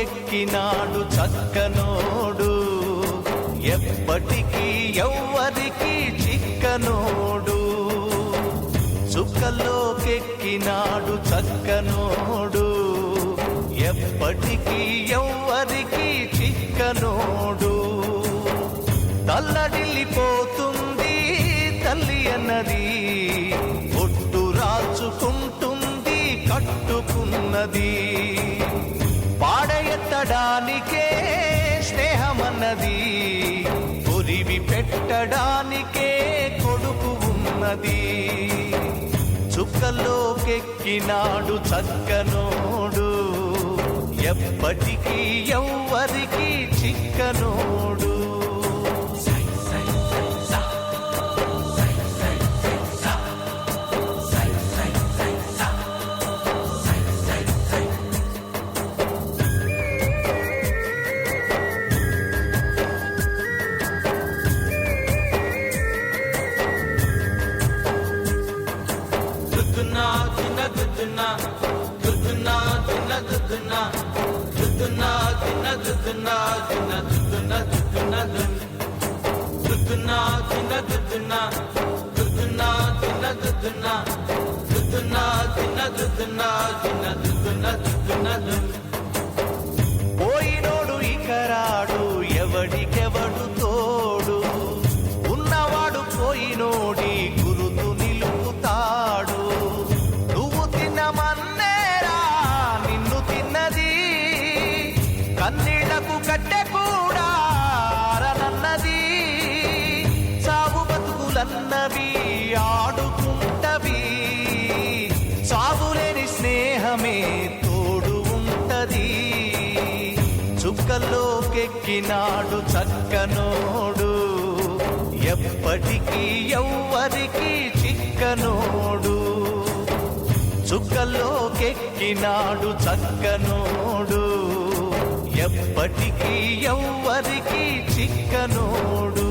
చుక్కల్లోకెక్కినాడు చక్కనోడు, ఎప్పటికీ ఎవ్వరికి చిక్కనోడు. చుక్కల్లోకెక్కినాడు చక్కనోడు, ఎప్పటికీ ఎవ్వరికి చిక్కనోడు. తల్లడిల్లిపోతుంది తల్లి అన్నది, ఒట్టు రాచుకుంటుంది కట్టుకున్నది. పాడెత్తడానికే స్నేహమన్నది, కొరివి పెట్టడానికే కొడుకు ఉన్నది. చుక్కల్లోకెక్కినాడు చక్కనోడు, ఎప్పటికీ ఎవ్వరికి చిక్కనోడు. పోయినోడు ఇకరాడు, ఎవడికెవడు తోడు, ఉన్నవాడు పోయినోడి గురుతు నిలుపుతాడు. నువ్వు తిన్నమన్నేరా నిన్ను తిన్నది, కన్నీళ్లకు కట్టె కూడా అరనన్నది. సాగు బతుకులన్నవి ఆడుకుంటవి, సాగులేని స్నేహమే తోడు ఉంటది. చుక్కల్లోకెక్కినాడు చక్కనోడు, ఎప్పటికీ ఎవ్వరికి చిక్కనోడు. చుక్కల్లోకెక్కినాడు చక్కనోడు, ఎప్పటికీ ఎవ్వరికి చిక్కనోడు.